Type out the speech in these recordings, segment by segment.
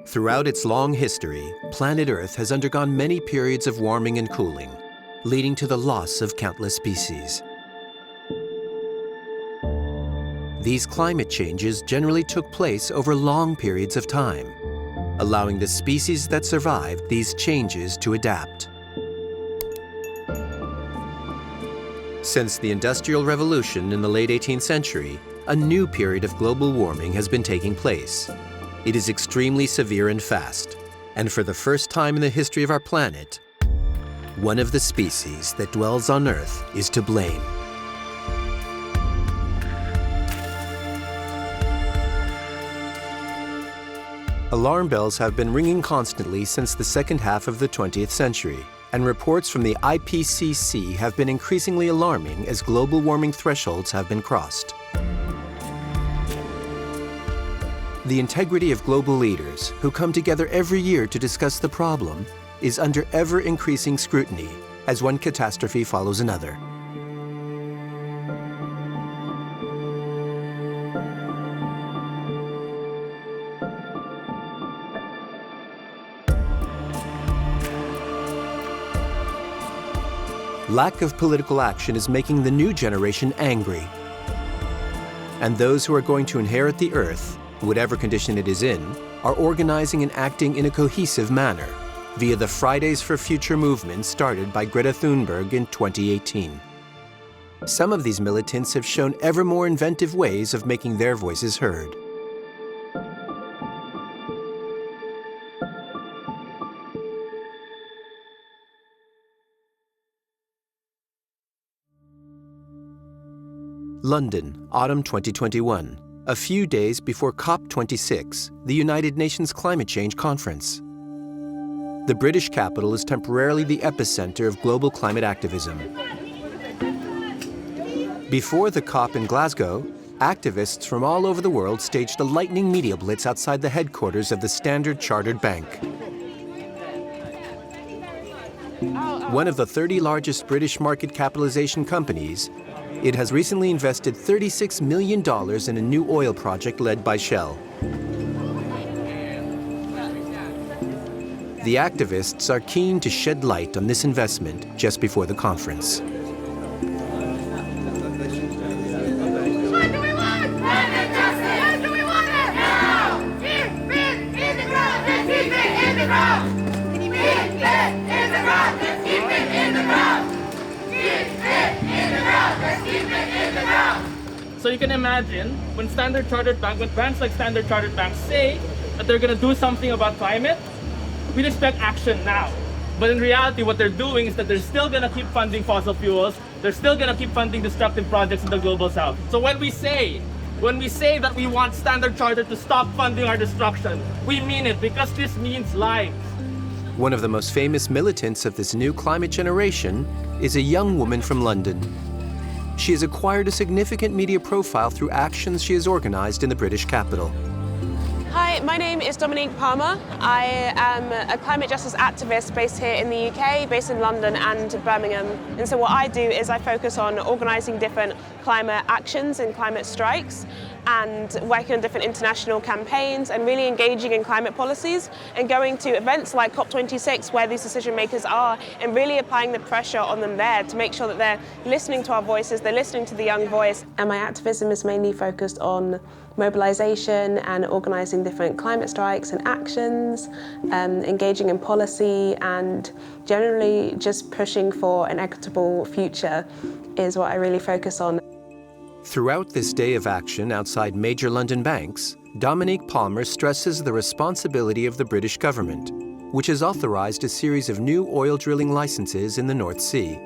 Throughout its long history, planet Earth has undergone many periods of warming and cooling, leading to the loss of countless species. These climate changes generally took place over long periods of time, allowing the species that survived these changes to adapt. Since the Industrial Revolution in the late 18th century, a new period of global warming has been taking place. It is extremely severe and fast, and for the first time in the history of our planet, one of the species that dwells on Earth is to blame. Alarm bells have been ringing constantly since the second half of the 20th century, and reports from the IPCC have been increasingly alarming as global warming thresholds have been crossed. The integrity of global leaders, who come together every year to discuss the problem, is under ever-increasing scrutiny as one catastrophe follows another. Lack of political action is making the new generation angry. And those who are going to inherit the Earth, whatever condition it is in, are organizing and acting in a cohesive manner via the Fridays for Future movement started by Greta Thunberg in 2018. Some of these militants have shown ever more inventive ways of making their voices heard. London, autumn 2021. A few days before COP26, the United Nations Climate Change Conference. The British capital is temporarily the epicenter of global climate activism. Before the COP in Glasgow, activists from all over the world staged a lightning media blitz outside the headquarters of the Standard Chartered Bank. One of the 30 largest British market capitalization companies, it has recently invested $36 million in a new oil project led by Shell. The activists are keen to shed light on this investment just before the conference. What do we want? Climate justice! When do we want it? Now! Keep it in the ground! Let's keep it in the ground! Keep it in the ground! Let's keep it in the ground! So you can imagine when banks like Standard Chartered Bank say that they're going to do something about climate, we'd expect action now. But in reality, what they're doing is that they're still going to keep funding fossil fuels. They're still going to keep funding destructive projects in the global south. So when we say that we want Standard Chartered to stop funding our destruction, we mean it, because this means lives. One of the most famous militants of this new climate generation is a young woman from London. She has acquired a significant media profile through actions she has organized in the British capital. Hi, my name is Dominique Palmer. I am a climate justice activist based here in the UK, based in London and Birmingham. And so what I do is I focus on organising different climate actions and climate strikes, and working on different international campaigns and really engaging in climate policies and going to events like COP26 where these decision makers are, and really applying the pressure on them there to make sure that they're listening to our voices, they're listening to the young voice. And my activism is mainly focused on mobilisation and organising different climate strikes and actions, engaging in policy, and generally just pushing for an equitable future is what I really focus on. Throughout this day of action outside major London banks, Dominique Palmer stresses the responsibility of the British government, which has authorized a series of new oil drilling licenses in the North Sea.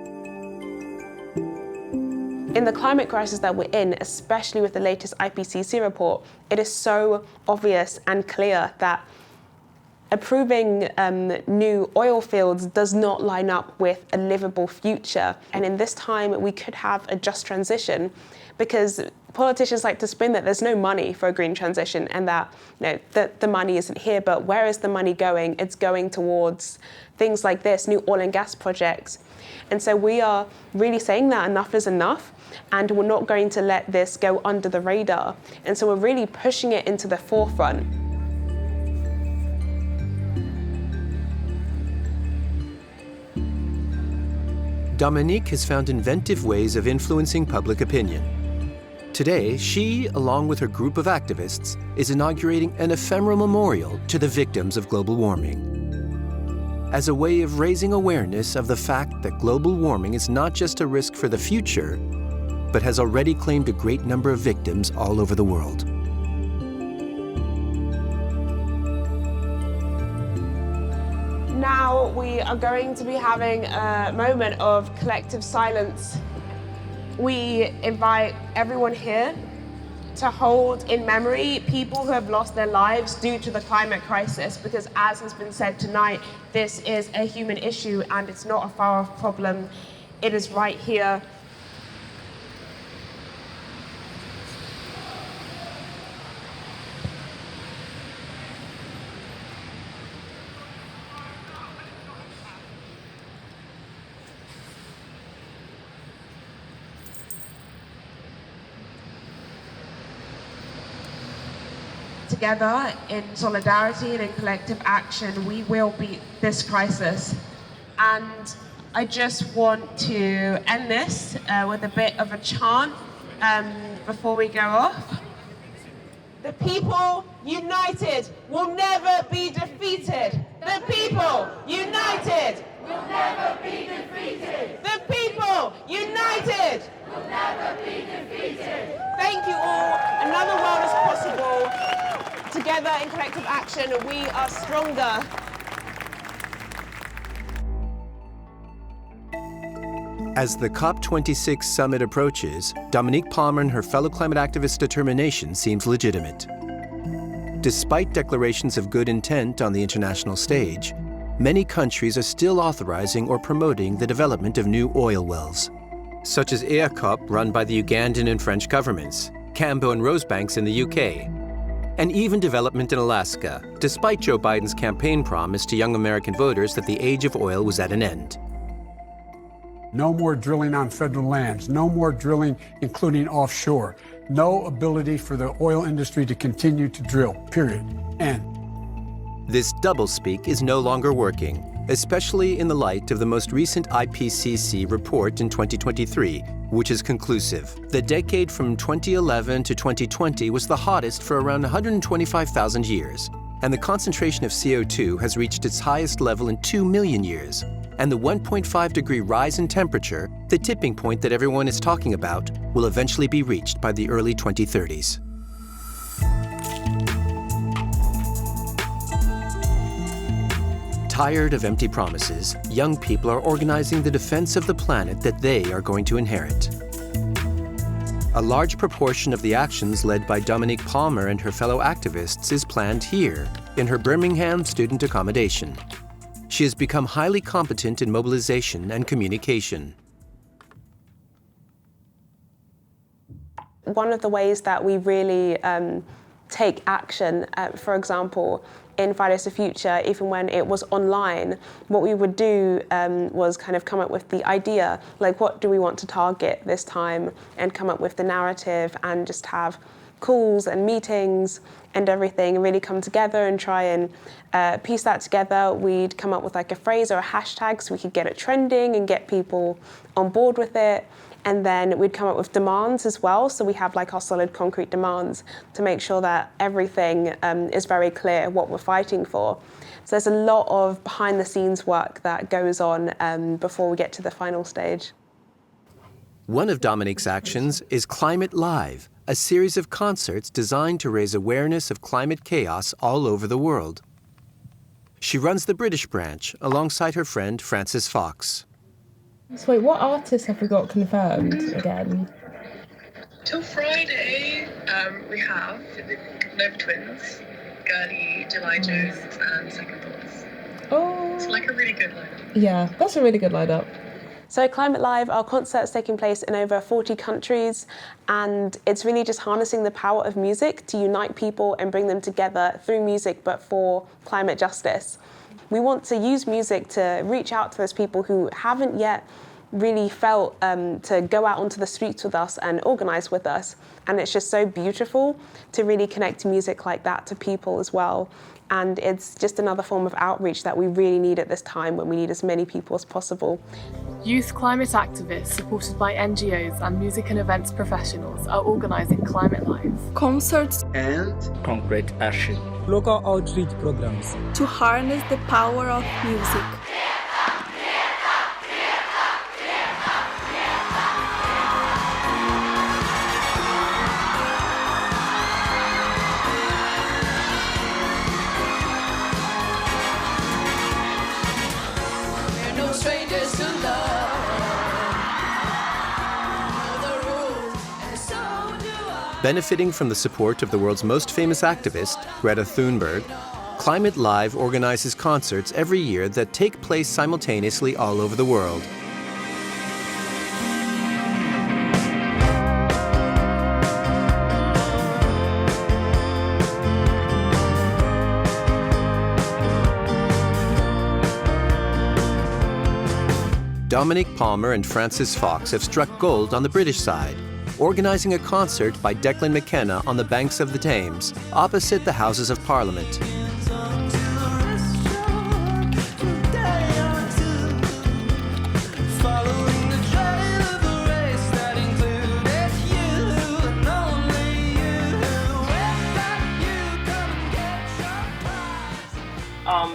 In the climate crisis that we're in, especially with the latest IPCC report, it is so obvious and clear that approving new oil fields does not line up with a livable future. And in this time, we could have a just transition, because politicians like to spin that there's no money for a green transition and that, that the money isn't here. But where is the money going? It's going towards things like this, new oil and gas projects. And so we are really saying that enough is enough, and we're not going to let this go under the radar. And so we're really pushing it into the forefront. Dominique has found inventive ways of influencing public opinion. Today, she, along with her group of activists, is inaugurating an ephemeral memorial to the victims of global warming, as a way of raising awareness of the fact that global warming is not just a risk for the future, but has already claimed a great number of victims all over the world. Now we are going to be having a moment of collective silence. We invite everyone here to hold in memory people who have lost their lives due to the climate crisis, because as has been said tonight, this is a human issue and it's not a far-off problem. It is right here. Together, in solidarity and in collective action, we will beat this crisis. And I just want to end this with a bit of a chant before we go off. The people united will never be defeated. The people united will never be defeated. The people united will never be defeated. Thank you all. Another world is possible. Together in collective action, we are stronger. As the COP26 summit approaches, Dominique Palmer and her fellow climate activists' determination seems legitimate. Despite declarations of good intent on the international stage, many countries are still authorizing or promoting the development of new oil wells, such as EACOP run by the Ugandan and French governments, Cambo and Rosebanks in the UK, and even development in Alaska, despite Joe Biden's campaign promise to young American voters that the age of oil was at an end. No more drilling on federal lands, no more drilling, including offshore, no ability for the oil industry to continue to drill, period, end. This doublespeak is no longer working, especially in the light of the most recent IPCC report in 2023, which is conclusive. The decade from 2011 to 2020 was the hottest for around 125,000 years, and the concentration of CO2 has reached its highest level in 2 million years. And the 1.5-degree rise in temperature, the tipping point that everyone is talking about, will eventually be reached by the early 2030s. Tired of empty promises, young people are organizing the defense of the planet that they are going to inherit. A large proportion of the actions led by Dominique Palmer and her fellow activists is planned here, in her Birmingham student accommodation. She has become highly competent in mobilization and communication. One of the ways that we really take action, for example, in Fridays for Future, even when it was online, what we would do was kind of come up with the idea, like what do we want to target this time, and come up with the narrative and just have calls and meetings and everything really come together and try and piece that together. We'd come up with like a phrase or a hashtag so we could get it trending and get people on board with it. And then we'd come up with demands as well. So we have like our solid concrete demands to make sure that everything is very clear what we're fighting for. So there's a lot of behind the scenes work that goes on before we get to the final stage. One of Dominique's actions is Climate Live, a series of concerts designed to raise awareness of climate chaos all over the world. She runs the British branch alongside her friend Frances Fox. So wait, what artists have we got confirmed again? Till Friday, we have Nova Twins, Gertie, July Jones, and Second Thoughts. Oh. It's like a really good lineup. Yeah, that's a really good lineup. So Climate Live, our concerts taking place in over 40 countries, and it's really just harnessing the power of music to unite people and bring them together through music, but for climate justice. We want to use music to reach out to those people who haven't yet really felt to go out onto the streets with us and organise with us. And it's just so beautiful to really connect music like that to people as well. And it's just another form of outreach that we really need at this time when we need as many people as possible. Youth climate activists supported by NGOs and music and events professionals are organising Climate Live. Concerts and concrete action. Local outreach programs. To harness the power of music. Benefiting from the support of the world's most famous activist, Greta Thunberg, Climate Live organizes concerts every year that take place simultaneously all over the world. Dominique Palmer and Francis Fox have struck gold on the British side, organizing a concert by Declan McKenna on the banks of the Thames, opposite the Houses of Parliament.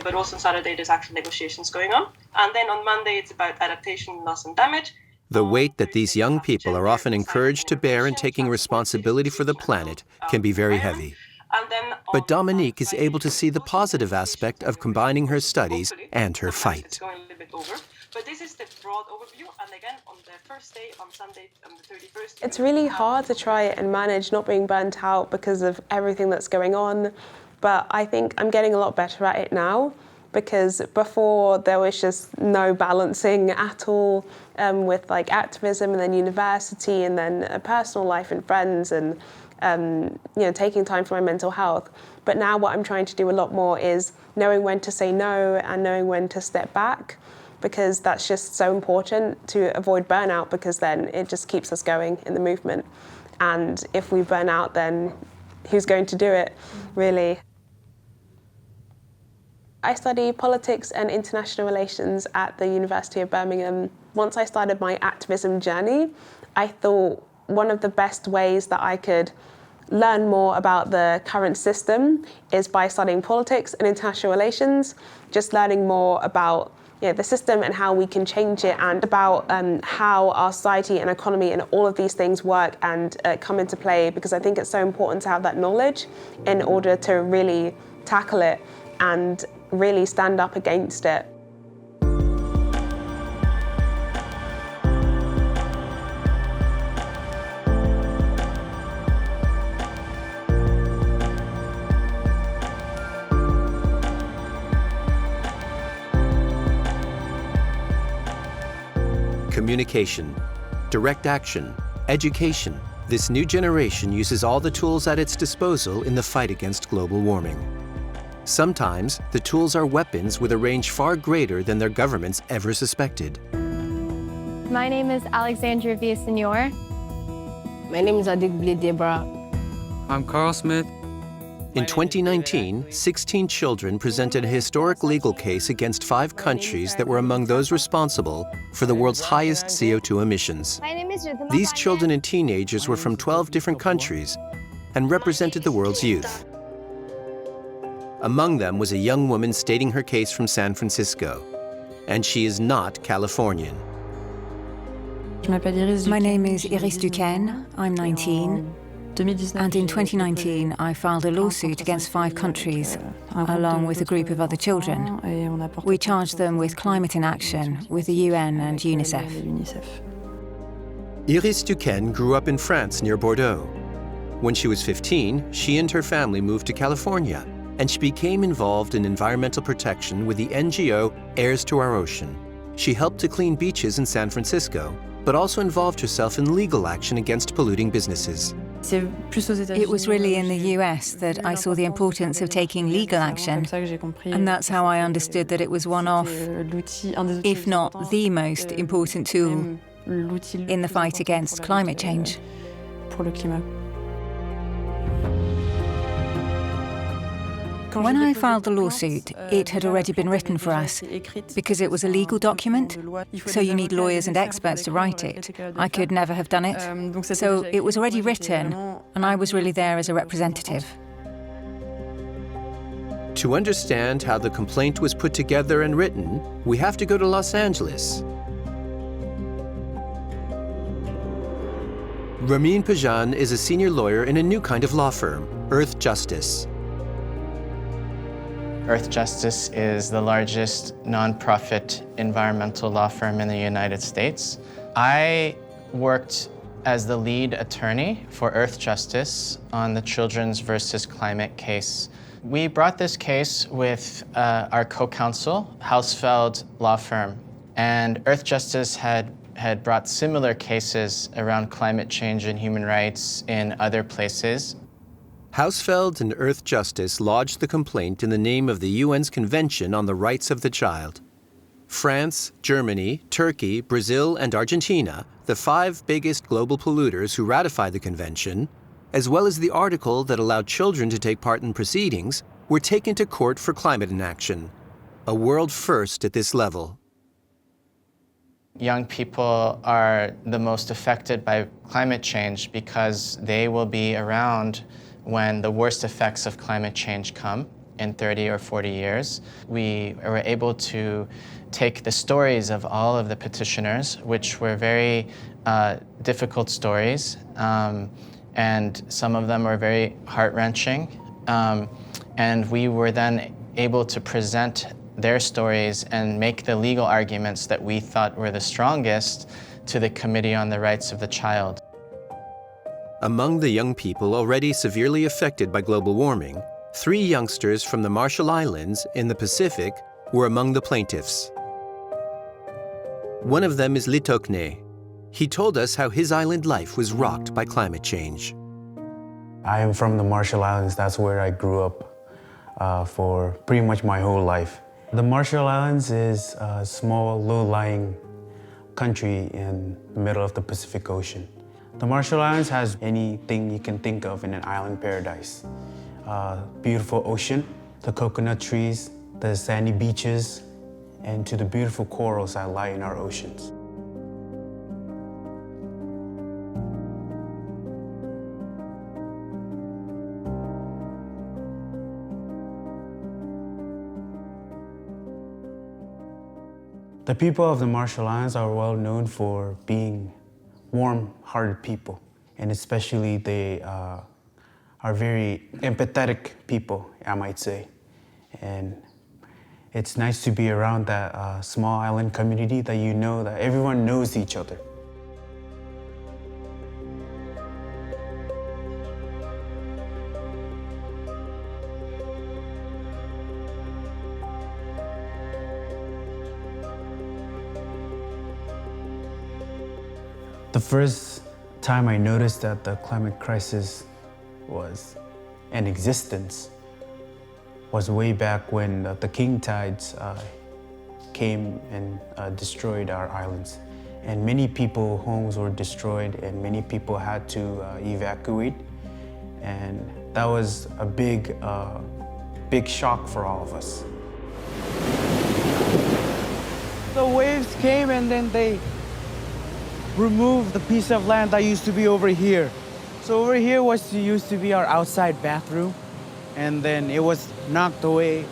But also on Saturday there's actual negotiations going on. And then on Monday it's about adaptation, loss and damage. The weight that these young people are often encouraged to bear in taking responsibility for the planet can be very heavy. But Dominique is able to see the positive aspect of combining her studies and her fight. But this is the broad overview, and again on the first day, on Sunday, on the 31st... It's really hard to try and manage not being burnt out because of everything that's going on, but I think I'm getting a lot better at it now, because before there was just no balancing at all with like activism and then university and then a personal life and friends and taking time for my mental health. But now what I'm trying to do a lot more is knowing when to say no and knowing when to step back, because that's just so important to avoid burnout, because then it just keeps us going in the movement. And if we burn out, then who's going to do it, really? I study politics and international relations at the University of Birmingham. Once I started my activism journey, I thought one of the best ways that I could learn more about the current system is by studying politics and international relations, just learning more about the system and how we can change it, and about how our society and economy and all of these things work and come into play, because I think it's so important to have that knowledge in order to really tackle it and really stand up against it. Communication, direct action, education. This new generation uses all the tools at its disposal in the fight against global warming. Sometimes, the tools are weapons with a range far greater than their governments ever suspected. My name is Alexandra Villasenor. My name is Adigble Debra. I'm Carl Smith. In 2019, 16 children presented a historic legal case against 5 countries that were among those responsible for the world's highest CO2 emissions. These children and teenagers were from 12 different countries and represented the world's youth. Among them was a young woman stating her case from San Francisco, and she is not Californian. My name is Iris Duquesne. I'm 19. And in 2019, I filed a lawsuit against 5 countries, along with a group of other children. We charged them with climate inaction with the UN and UNICEF. Iris Duquesne grew up in France near Bordeaux. When she was 15, she and her family moved to California, and she became involved in environmental protection with the NGO Heirs to Our Ocean. She helped to clean beaches in San Francisco, but also involved herself in legal action against polluting businesses. It was really in the US that I saw the importance of taking legal action, and that's how I understood that it was one of, if not the most important tool in the fight against climate change. When I filed the lawsuit, it had already been written for us, because it was a legal document, so you need lawyers and experts to write it. I could never have done it. So it was already written, and I was really there as a representative. To understand how the complaint was put together and written, we have to go to Los Angeles. Ramin Pajan is a senior lawyer in a new kind of law firm, Earth Justice. Earth Justice is the largest nonprofit environmental law firm in the United States. I worked as the lead attorney for Earth Justice on the Children's versus Climate case. We brought this case with our co-counsel, Hausfeld Law Firm, and Earth Justice had brought similar cases around climate change and human rights in other places. Hausfeld and Earth Justice lodged the complaint in the name of the UN's Convention on the Rights of the Child. France, Germany, Turkey, Brazil, and Argentina, the 5 biggest global polluters who ratified the convention, as well as the article that allowed children to take part in proceedings, were taken to court for climate inaction, a world first at this level. Young people are the most affected by climate change because they will be around when the worst effects of climate change come in 30 or 40 years. We were able to take the stories of all of the petitioners, which were very difficult stories, and some of them were very heart-wrenching, and we were then able to present their stories and make the legal arguments that we thought were the strongest to the Committee on the Rights of the Child. Among the young people already severely affected by global warming, 3 youngsters from the Marshall Islands in the Pacific were among the plaintiffs. One of them is Litokne. He told us how his island life was rocked by climate change. I am from the Marshall Islands. That's where I grew up for pretty much my whole life. The Marshall Islands is a small, low-lying country in the middle of the Pacific Ocean. The Marshall Islands has anything you can think of in an island paradise. Beautiful ocean, the coconut trees, the sandy beaches, and to the beautiful corals that lie in our oceans. The people of the Marshall Islands are well known for being warm-hearted people, and especially they are very empathetic people, I might say. And it's nice to be around that small island community that you know that everyone knows each other. The first time I noticed that the climate crisis was in existence was way back when the king tides came and destroyed our islands. And many people's homes were destroyed and many people had to evacuate. And that was a big shock for all of us. The waves came and then they removed the piece of land that used to be over here. So over here used to be our outside bathroom, and then it was knocked away.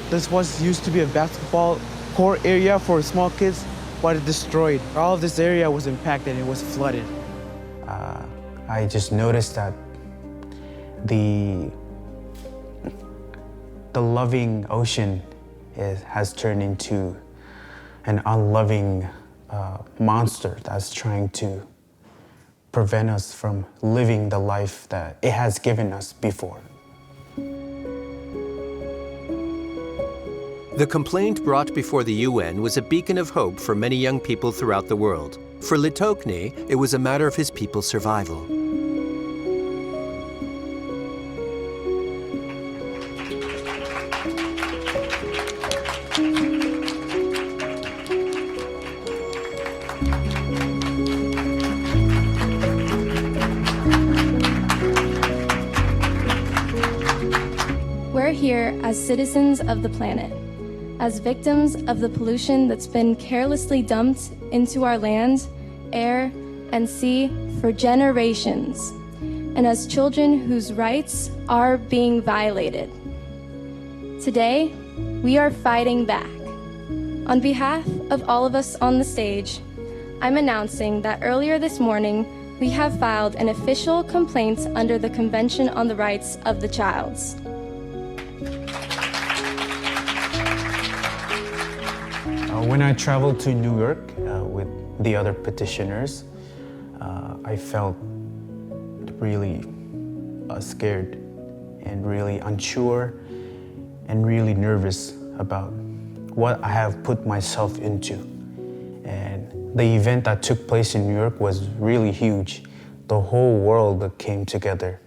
This used to be a basketball court area for small kids, but it destroyed. All of this area was impacted and it was flooded. I just noticed that the loving ocean has turned into an unloving monster that's trying to prevent us from living the life that it has given us before. The complaint brought before the UN was a beacon of hope for many young people throughout the world, For Litokny, it was a matter of his people's survival. We're here as citizens of the planet, as victims of the pollution that's been carelessly dumped into our land, air, and sea for generations, and as children whose rights are being violated. Today, we are fighting back. On behalf of all of us on the stage, I'm announcing that earlier this morning, we have filed an official complaint under the Convention on the Rights of the Child. When I traveled to New York with the other petitioners, I felt really scared and really unsure and really nervous about what I have put myself into. And the event that took place in New York was really huge. The whole world came together,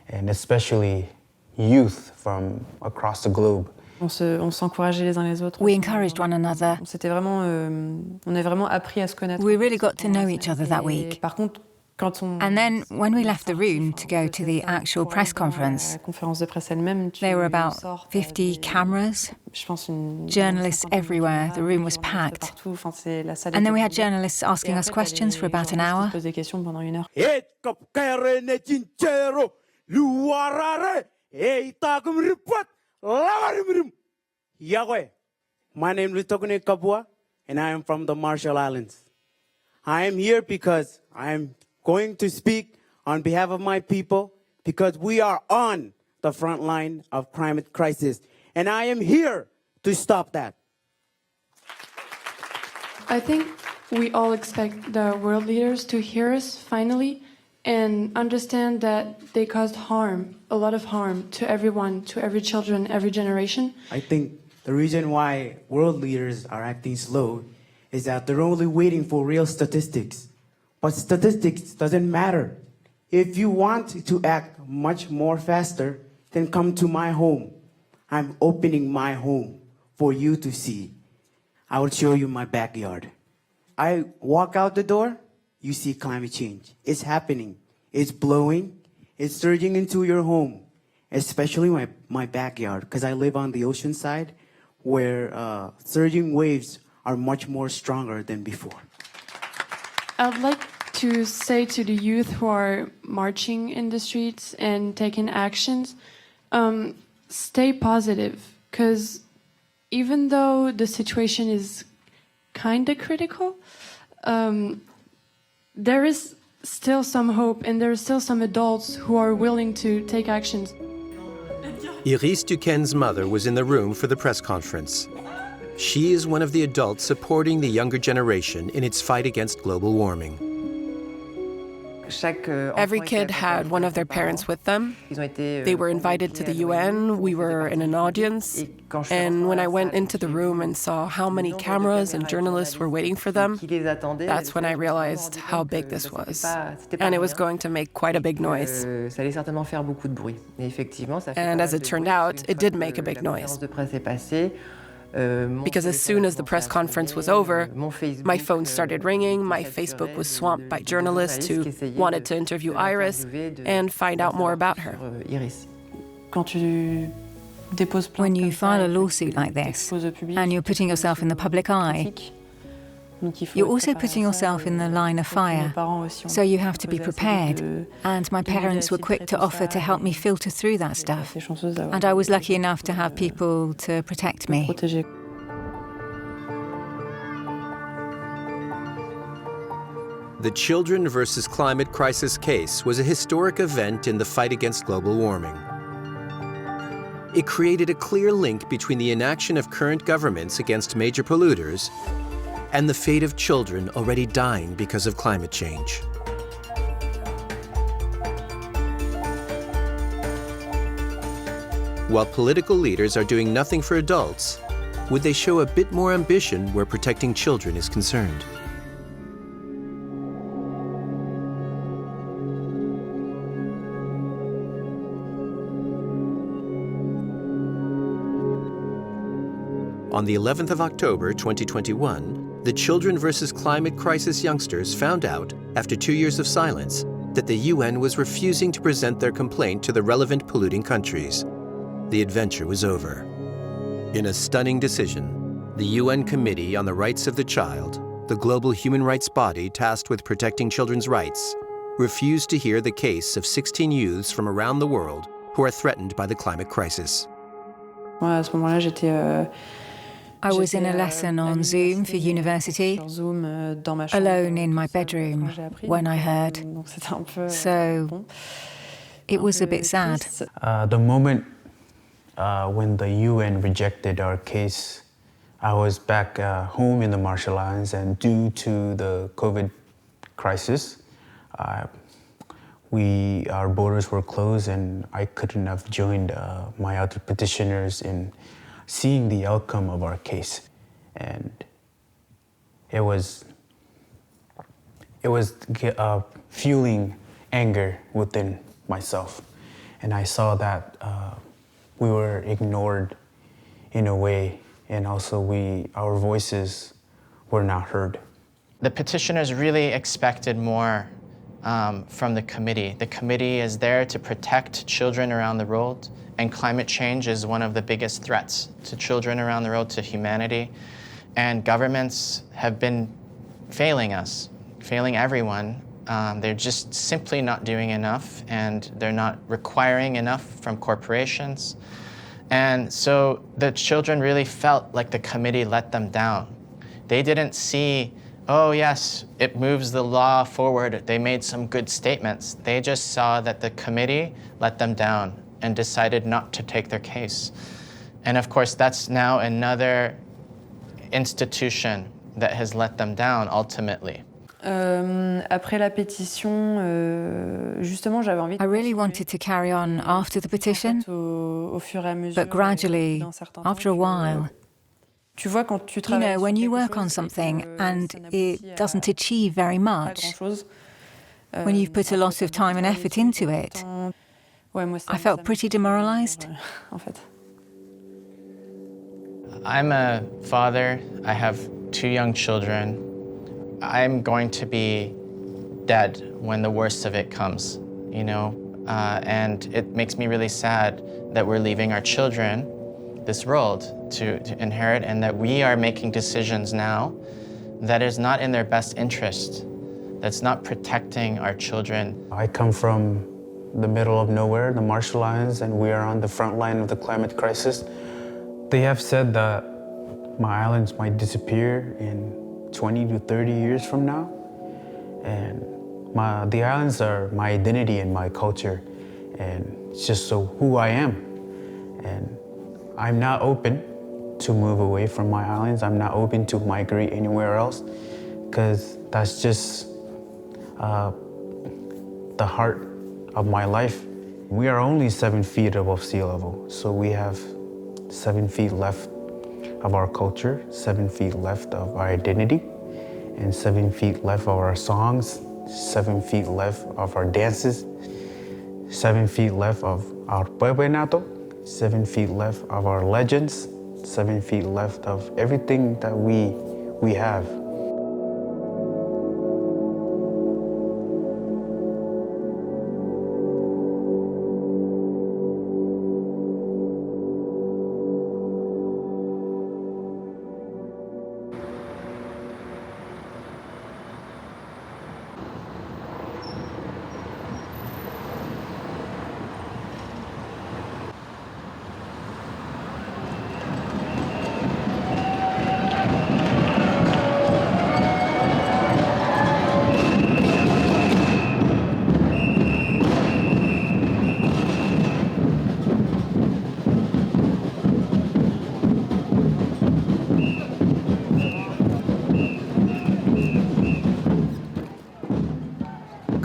and especially youth from across the globe. On s'encourageait les uns les autres. We encouraged one another. C'était vraiment, on a vraiment appris à se connaître. We really got to know each other that week. Par contre, quand on... And then, when we left the room to go to the actual press conference, there were about 50 cameras, journalists everywhere, the room was packed. And then we had journalists asking us questions for about an hour. Yahweh, my name is Litokny Kabua, and I am from the Marshall Islands. I am here because I am going to speak on behalf of my people, because we are on the front line of climate crisis, and I am here to stop that. I think we all expect the world leaders to hear us finally and understand that they caused harm, a lot of harm to everyone, to every children, every generation. I think the reason why world leaders are acting slow is that they're only waiting for real statistics. But statistics doesn't matter. If you want to act much more faster, then come to my home. I'm opening my home for you to see. I will show you my backyard. I walk out the door, you see climate change. It's happening. It's blowing. It's surging into your home, especially my backyard, because I live on the ocean side where surging waves are much more stronger than before. I'd like to say to the youth who are marching in the streets and taking actions, stay positive, because even though the situation is kind of critical, there is still some hope, and there are still some adults who are willing to take actions. Iris Duquesne's mother was in the room for the press conference. She is one of the adults supporting the younger generation in its fight against global warming. Every kid had one of their parents with them. They were invited to the UN, we were in an audience, and when I went into the room and saw how many cameras and journalists were waiting for them, that's when I realized how big this was. And it was going to make quite a big noise. And as it turned out, it did make a big noise. Because as soon as the press conference was over, my phone started ringing, my Facebook was swamped by journalists who wanted to interview Iris and find out more about her. When you file a lawsuit like this, and you're putting yourself in the public eye, you're also putting yourself in the line of fire, so you have to be prepared. And my parents were quick to offer to help me filter through that stuff. And I was lucky enough to have people to protect me. The Children versus Climate Crisis case was a historic event in the fight against global warming. It created a clear link between the inaction of current governments against major polluters and the fate of children already dying because of climate change. While political leaders are doing nothing for adults, would they show a bit more ambition where protecting children is concerned? On the 11th of October 2021, the Children vs. Climate Crisis youngsters found out, after 2 years of silence, that the UN was refusing to present their complaint to the relevant polluting countries. The adventure was over. In a stunning decision, the UN Committee on the Rights of the Child, the global human rights body tasked with protecting children's rights, refused to hear the case of 16 youths from around the world who are threatened by the climate crisis. À ce moment-là, I was in a lesson on Zoom for university, alone in my bedroom when I heard. So it was a bit sad. The moment when the UN rejected our case, I was back home in the Marshall Islands, and due to the COVID crisis, our borders were closed, and I couldn't have joined my other petitioners in seeing the outcome of our case. And it was fueling anger within myself. And I saw that we were ignored in a way, and also our voices were not heard. The petitioners really expected more from the committee. The committee is there to protect children around the world, and climate change is one of the biggest threats to children around the world, to humanity. And governments have been failing us, failing everyone. They're just simply not doing enough, and they're not requiring enough from corporations. And so the children really felt like the committee let them down. They didn't see, oh yes, it moves the law forward, they made some good statements. They just saw that the committee let them down and decided not to take their case. And of course, that's now another institution that has let them down ultimately. Après la pétition, justement, j'avais envie. I really wanted to carry on after the petition, but gradually, after a while, Tu vois, quand tu you know, when you work on something and it doesn't achieve very much, when you've put a lot of time and effort into it, I felt pretty demoralized. I'm a father. I have 2 young children. I'm going to be dead when the worst of it comes, you know? And it makes me really sad that we're leaving our children this world to inherit, and that we are making decisions now that is not in their best interest, that's not protecting our children. I come from the middle of nowhere, the Marshall Islands, and we are on the front line of the climate crisis. They have said that my islands might disappear in 20 to 30 years from now. And the islands are my identity and my culture, and it's just so who I am. And I'm not open to move away from my islands. I'm not open to migrate anywhere else, because that's just the heart of my life. We are only 7 feet above sea level, so we have 7 feet left of our culture, 7 feet left of our identity, and 7 feet left of our songs, 7 feet left of our dances, 7 feet left of our pueblo, 7 feet left of our legends, 7 feet left of everything that we have.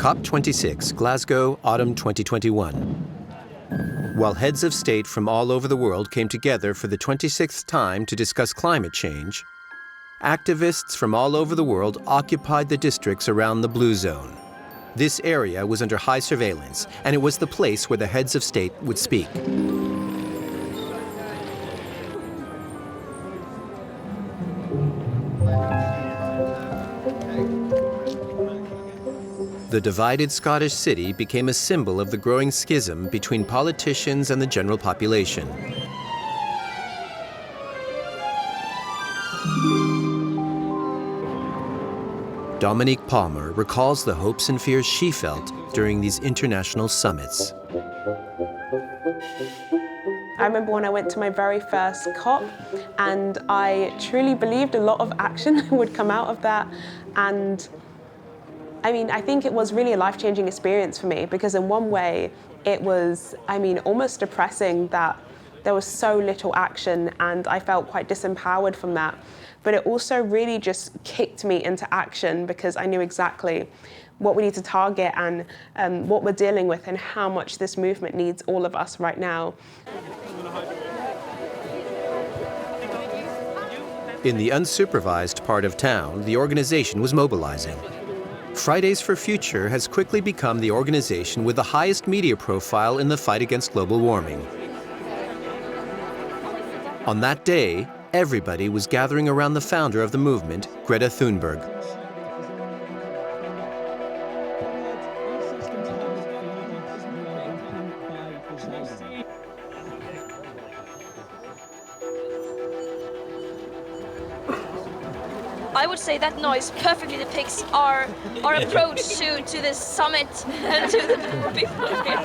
COP26, Glasgow, autumn 2021. While heads of state from all over the world came together for the 26th time to discuss climate change, activists from all over the world occupied the districts around the Blue Zone. This area was under high surveillance, and it was the place where the heads of state would speak. The divided Scottish city became a symbol of the growing schism between politicians and the general population. Dominique Palmer recalls the hopes and fears she felt during these international summits. I remember when I went to my very first COP, and I truly believed a lot of action would come out of that. And I mean, I think it was really a life-changing experience for me, because in one way it was, almost depressing that there was so little action, and I felt quite disempowered from that. But it also really just kicked me into action, because I knew exactly what we need to target and what we're dealing with and how much this movement needs all of us right now. In the unsupervised part of town, the organization was mobilizing. Fridays for Future has quickly become the organization with the highest media profile in the fight against global warming. On that day, everybody was gathering around the founder of the movement, Greta Thunberg. I would say that noise perfectly depicts our approach to this summit and to the people here.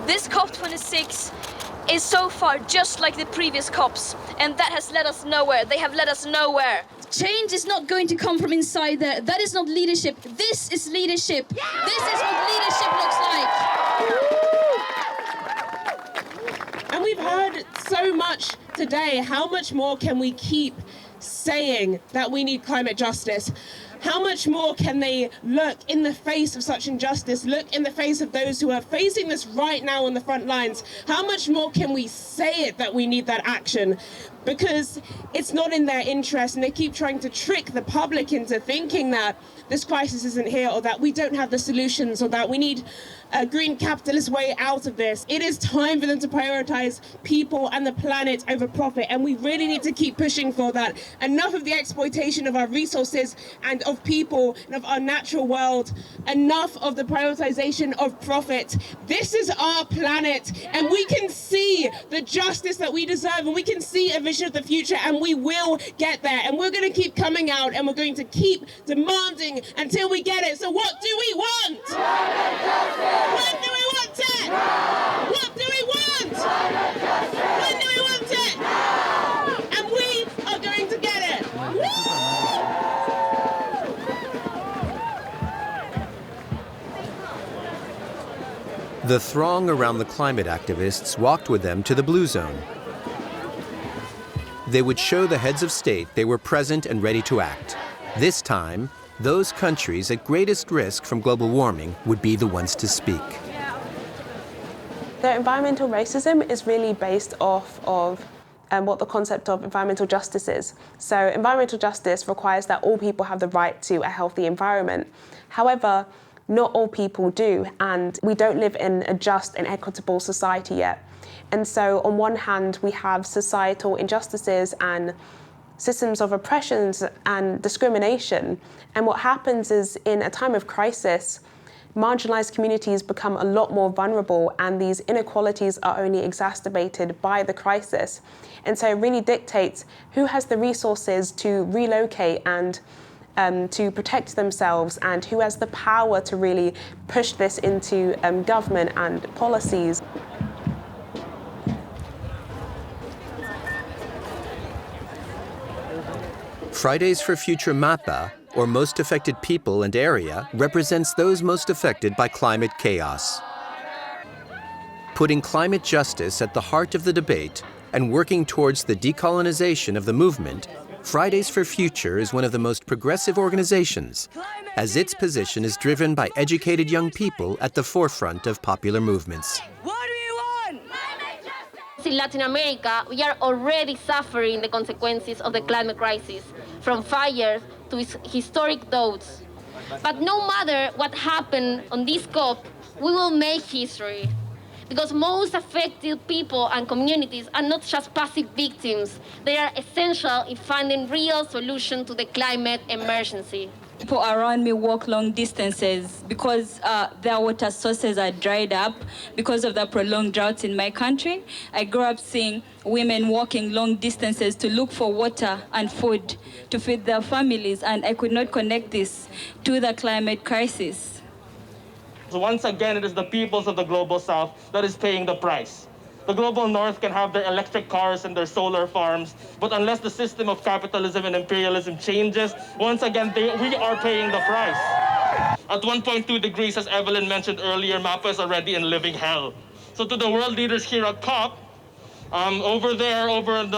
This COP26 is so far just like the previous COPs, and that has led us nowhere. They have led us nowhere. Change is not going to come from inside there. That is not leadership. This is leadership. Yeah! This is what leadership looks like. And we've heard so much today. How much more can we keep saying that we need climate justice? How much more can they look in the face of such injustice, look in the face of those who are facing this right now on the front lines? How much more can we say it that we need that action? Because it's not in their interest, and they keep trying to trick the public into thinking that this crisis isn't here, or that we don't have the solutions, or that we need a green capitalist way out of this. It is time for them to prioritize people and the planet over profit, and we really need to keep pushing for that. Enough of the exploitation of our resources and of people and of our natural world. Enough of the prioritization of profit. This is our planet, and we can see the justice that we deserve, and we can see a vision of the future, and we will get there. And we're going to keep coming out, and we're going to keep demanding until we get it. So what do we want? When do we want it? Now. What do we want? When do we want it? Now. And we are going to get it. The throng around the climate activists walked with them to the Blue Zone. They would show the heads of state they were present and ready to act. This time, those countries at greatest risk from global warming would be the ones to speak. The environmental racism is really based off of what the concept of environmental justice is. So environmental justice requires that all people have the right to a healthy environment. However, not all people do, and we don't live in a just and equitable society yet. And so on one hand, we have societal injustices and systems of oppressions and discrimination. And what happens is, in a time of crisis, marginalized communities become a lot more vulnerable, and these inequalities are only exacerbated by the crisis. And so it really dictates who has the resources to relocate and to protect themselves, and who has the power to really push this into government and policies. Fridays for Future MAPA, or Most Affected People and Area, represents those most affected by climate chaos. Putting climate justice at the heart of the debate and working towards the decolonization of the movement, Fridays for Future is one of the most progressive organizations, as its position is driven by educated young people at the forefront of popular movements. In Latin America, we are already suffering the consequences of the climate crisis, from fires to historic droughts. But no matter what happened on this COP, we will make history. Because most affected people and communities are not just passive victims, they are essential in finding real solutions to the climate emergency. People around me walk long distances because their water sources are dried up because of the prolonged droughts in my country. I grew up seeing women walking long distances to look for water and food to feed their families, and I could not connect this to the climate crisis. So once again, it is the peoples of the global south that is paying the price. The global north can have their electric cars and their solar farms, but unless the system of capitalism and imperialism changes, once again, we are paying the price. At 1.2 degrees, as Evelyn mentioned earlier, MAPA is already in living hell. So to the world leaders here at COP, over in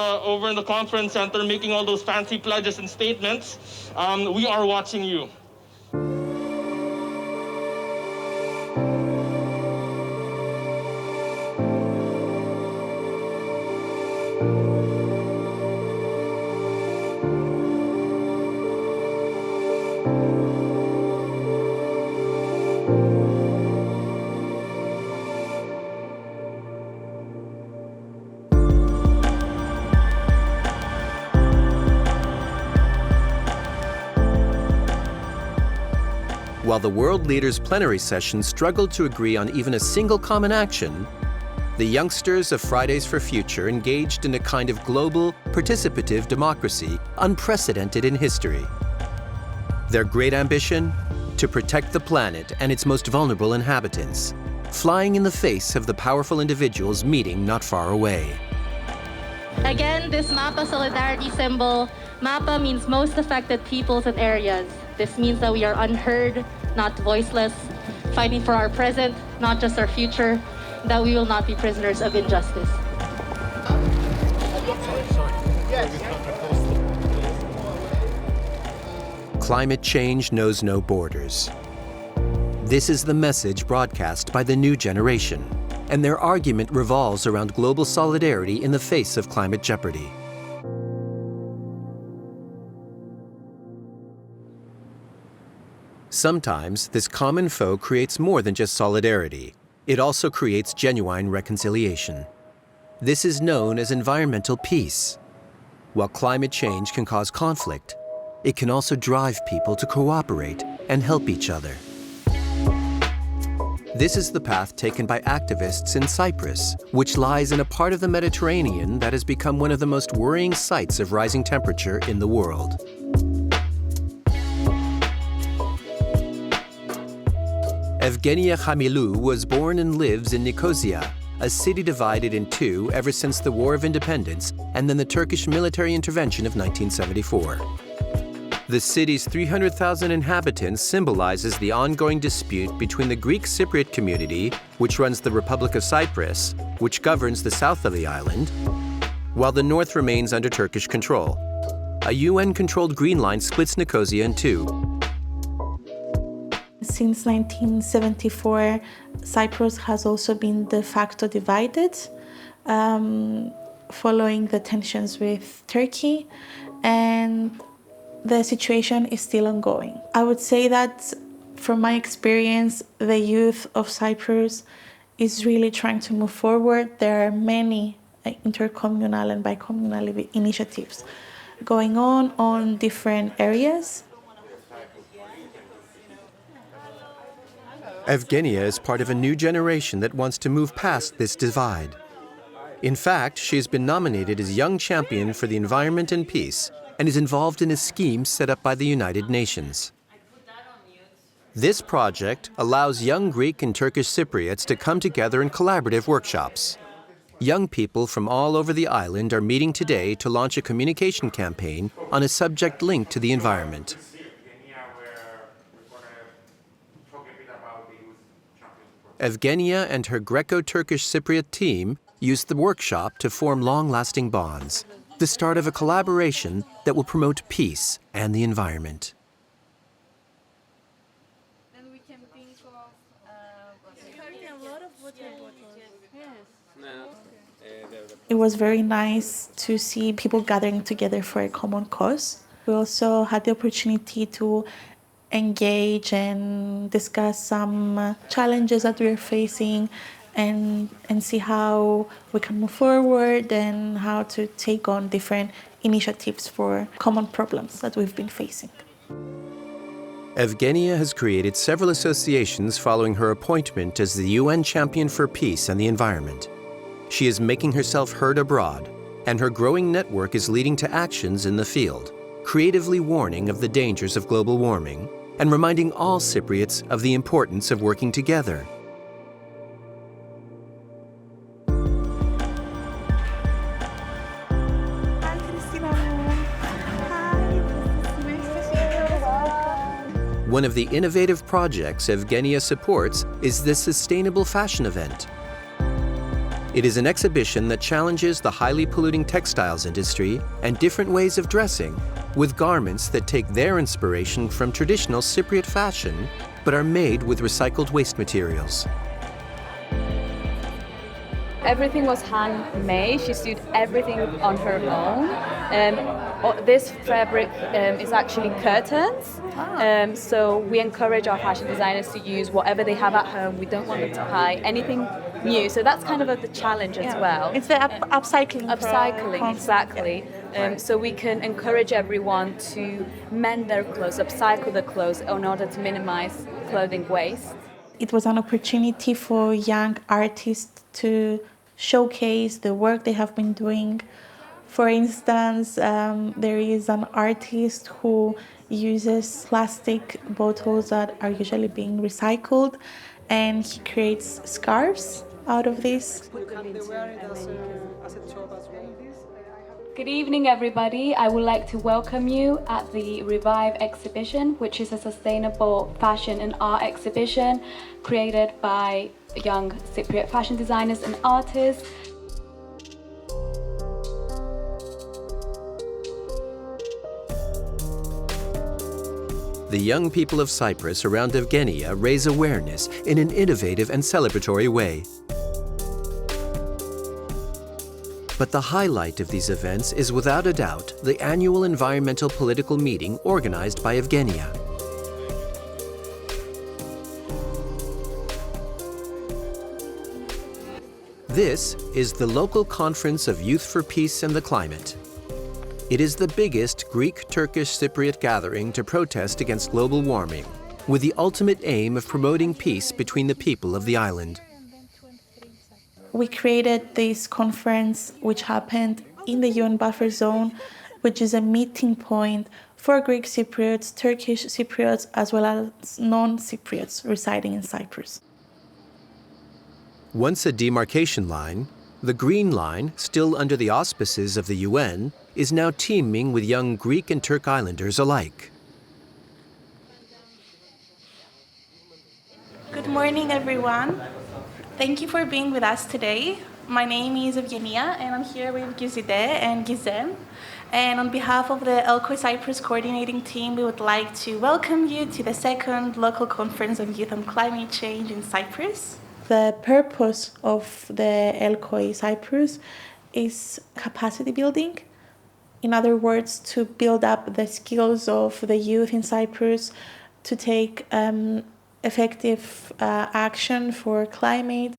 the conference center, making all those fancy pledges and statements, we are watching you. While the world leaders' plenary session struggled to agree on even a single common action, the youngsters of Fridays for Future engaged in a kind of global, participative democracy unprecedented in history. Their great ambition? To protect the planet and its most vulnerable inhabitants, flying in the face of the powerful individuals meeting not far away. Again, this MAPA solidarity symbol, MAPA means most affected peoples and areas. This means that we are unheard, not voiceless, fighting for our present, not just our future, that we will not be prisoners of injustice. Climate change knows no borders. This is the message broadcast by the new generation, and their argument revolves around global solidarity in the face of climate jeopardy. Sometimes, this common foe creates more than just solidarity. It also creates genuine reconciliation. This is known as environmental peace. While climate change can cause conflict, it can also drive people to cooperate and help each other. This is the path taken by activists in Cyprus, which lies in a part of the Mediterranean that has become one of the most worrying sites of rising temperature in the world. Evgenia Hamilou was born and lives in Nicosia, a city divided in two ever since the War of Independence and then the Turkish military intervention of 1974. The city's 300,000 inhabitants symbolizes the ongoing dispute between the Greek Cypriot community, which runs the Republic of Cyprus, which governs the south of the island, while the north remains under Turkish control. A UN-controlled Green Line splits Nicosia in two. Since 1974, Cyprus has also been de facto divided, following the tensions with Turkey, and the situation is still ongoing. I would say that, from my experience, the youth of Cyprus is really trying to move forward. There are many intercommunal and bicommunal initiatives going on different areas. Evgenia is part of a new generation that wants to move past this divide. In fact, she has been nominated as Young Champion for the Environment and Peace and is involved in a scheme set up by the United Nations. This project allows young Greek and Turkish Cypriots to come together in collaborative workshops. Young people from all over the island are meeting today to launch a communication campaign on a subject linked to the environment. Evgenia and her Greco-Turkish Cypriot team used the workshop to form long-lasting bonds, the start of a collaboration that will promote peace and the environment. It was very nice to see people gathering together for a common cause. We also had the opportunity to engage and discuss some challenges that we're facing and see how we can move forward and how to take on different initiatives for common problems that we've been facing. Evgenia has created several associations following her appointment as the UN Champion for Peace and the Environment. She is making herself heard abroad, and her growing network is leading to actions in the field, creatively warning of the dangers of global warming and reminding all Cypriots of the importance of working together. One of the innovative projects Evgenia supports is the Sustainable Fashion event. It is an exhibition that challenges the highly polluting textiles industry and different ways of dressing with garments that take their inspiration from traditional Cypriot fashion but are made with recycled waste materials. Everything was handmade. She sewed everything on her own. This fabric is actually curtains. So we encourage our fashion designers to use whatever they have at home. We don't want them to buy anything new. So that's kind of the challenge as well. It's the upcycling. Upcycling, exactly. So we can encourage everyone to mend their clothes, upcycle their clothes in order to minimize clothing waste. It was an opportunity for young artists to showcase the work they have been doing. For instance, there is an artist who uses plastic bottles that are usually being recycled, and he creates scarves out of this. Good evening, everybody. I would like to welcome you at the Revive exhibition, which is a sustainable fashion and art exhibition created by young Cypriot fashion designers and artists. The young people of Cyprus around Evgenia raise awareness in an innovative and celebratory way. But the highlight of these events is without a doubt the annual environmental political meeting organized by Evgenia. This is the local Conference of Youth for Peace and the Climate. It is the biggest Greek-Turkish Cypriot gathering to protest against global warming, with the ultimate aim of promoting peace between the people of the island. We created this conference, which happened in the UN buffer zone, which is a meeting point for Greek Cypriots, Turkish Cypriots, as well as non-Cypriots residing in Cyprus. Once a demarcation line, the Green Line, still under the auspices of the UN, is now teeming with young Greek and Turk islanders alike. Good morning, everyone. Thank you for being with us today. My name is Evgenia, and I'm here with Gizide and Gizem. And on behalf of the ELCO Cyprus coordinating team, we would like to welcome you to the second local conference of youth on climate change in Cyprus. The purpose of the ELCO Cyprus is capacity building. In other words, to build up the skills of the youth in Cyprus to take effective action for climate.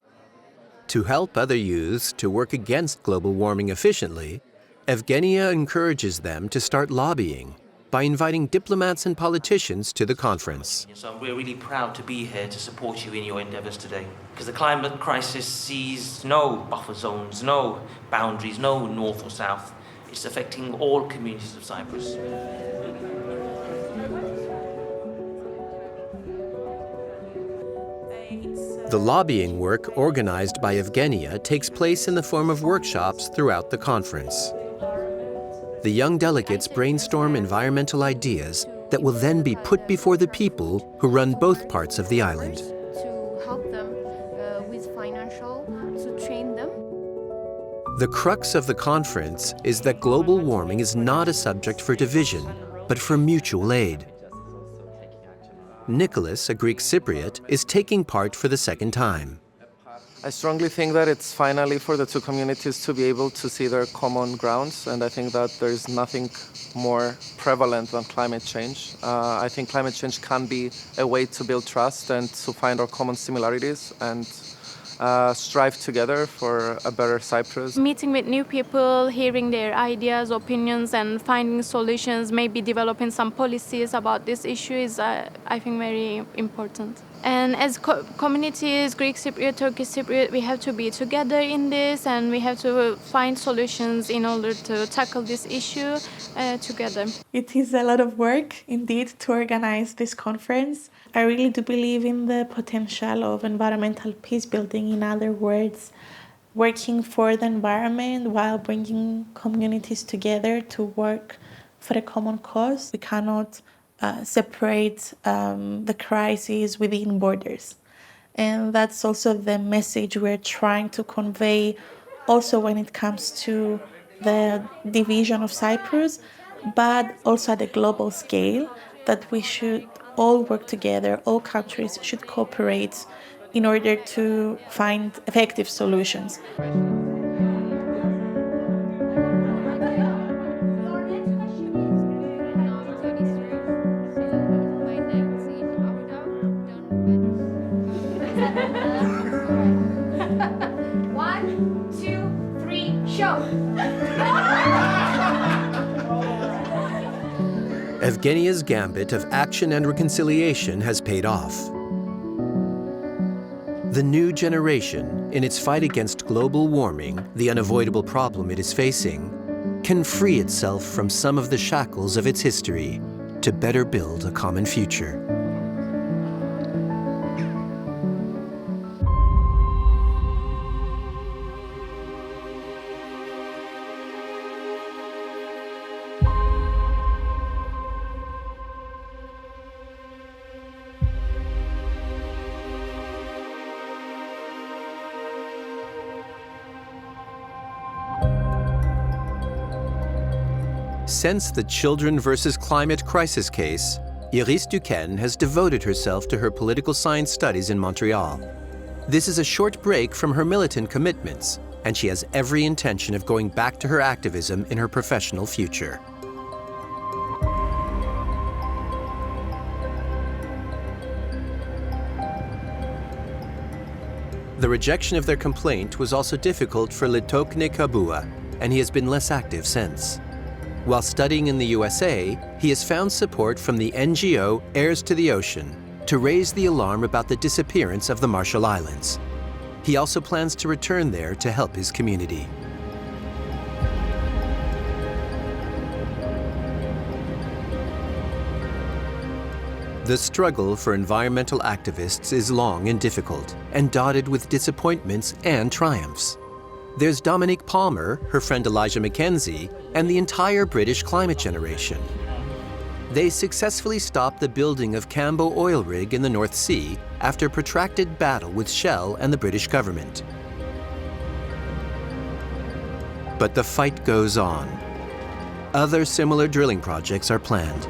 To help other youths to work against global warming efficiently, Evgenia encourages them to start lobbying by inviting diplomats and politicians to the conference. So we're really proud to be here to support you in your endeavours today, because the climate crisis sees no buffer zones, no boundaries, no north or south. It's affecting all communities of Cyprus. The lobbying work organized by Evgenia takes place in the form of workshops throughout the conference. The young delegates brainstorm environmental ideas that will then be put before the people who run both parts of the island. To help them with financial, to train them. The crux of the conference is that global warming is not a subject for division, but for mutual aid. Nicholas, a Greek Cypriot, is taking part for the second time. I strongly think that it's finally for the two communities to be able to see their common grounds, and I think that there is nothing more prevalent than climate change. I think climate change can be a way to build trust and to find our common similarities, and strive together for a better Cyprus. Meeting with new people, hearing their ideas, opinions, and finding solutions, maybe developing some policies about this issue is, I think, very important. And as communities, Greek Cypriot, Turkish Cypriot, we have to be together in this, and we have to find solutions in order to tackle this issue together. It is a lot of work, indeed, to organize this conference. I really do believe in the potential of environmental peace building, in other words, working for the environment while bringing communities together to work for a common cause. We cannot separate the crises within borders. And that's also the message we're trying to convey also when it comes to the division of Cyprus, but also at a global scale, that we should all work together, all countries should cooperate in order to find effective solutions. Evgenia's gambit of action and reconciliation has paid off. The new generation, in its fight against global warming, the unavoidable problem it is facing, can free itself from some of the shackles of its history to better build a common future. Since the Children versus Climate crisis case, Iris Duquesne has devoted herself to her political science studies in Montreal. This is a short break from her militant commitments, and she has every intention of going back to her activism in her professional future. The rejection of their complaint was also difficult for Litokne Kabua, and he has been less active since. While studying in the USA, he has found support from the NGO Heirs to the Ocean to raise the alarm about the disappearance of the Marshall Islands. He also plans to return there to help his community. The struggle for environmental activists is long and difficult, and dotted with disappointments and triumphs. There's Dominique Palmer, her friend Elijah Mackenzie, and the entire British climate generation. They successfully stopped the building of Cambo oil rig in the North Sea after a protracted battle with Shell and the British government. But the fight goes on. Other similar drilling projects are planned.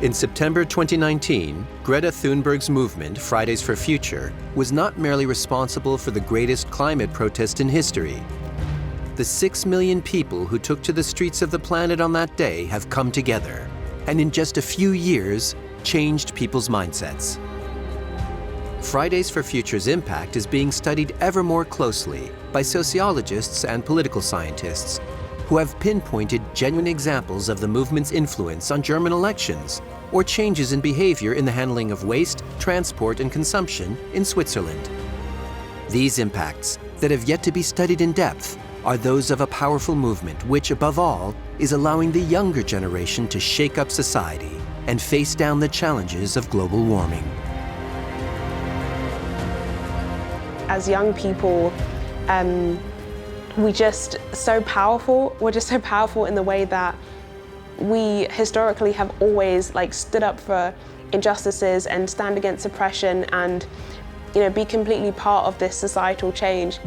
In September 2019, Greta Thunberg's movement, Fridays for Future, was not merely responsible for the greatest climate protest in history. The 6 million people who took to the streets of the planet on that day have come together, and in just a few years, changed people's mindsets. Fridays for Future's impact is being studied ever more closely by sociologists and political scientists, who have pinpointed genuine examples of the movement's influence on German elections, or changes in behavior in the handling of waste, transport, and consumption in Switzerland. These impacts, that have yet to be studied in depth, are those of a powerful movement which, above all, is allowing the younger generation to shake up society and face down the challenges of global warming. As young people, we're just so powerful in the way that we historically have always stood up for injustices and stand against oppression and be completely part of this societal change.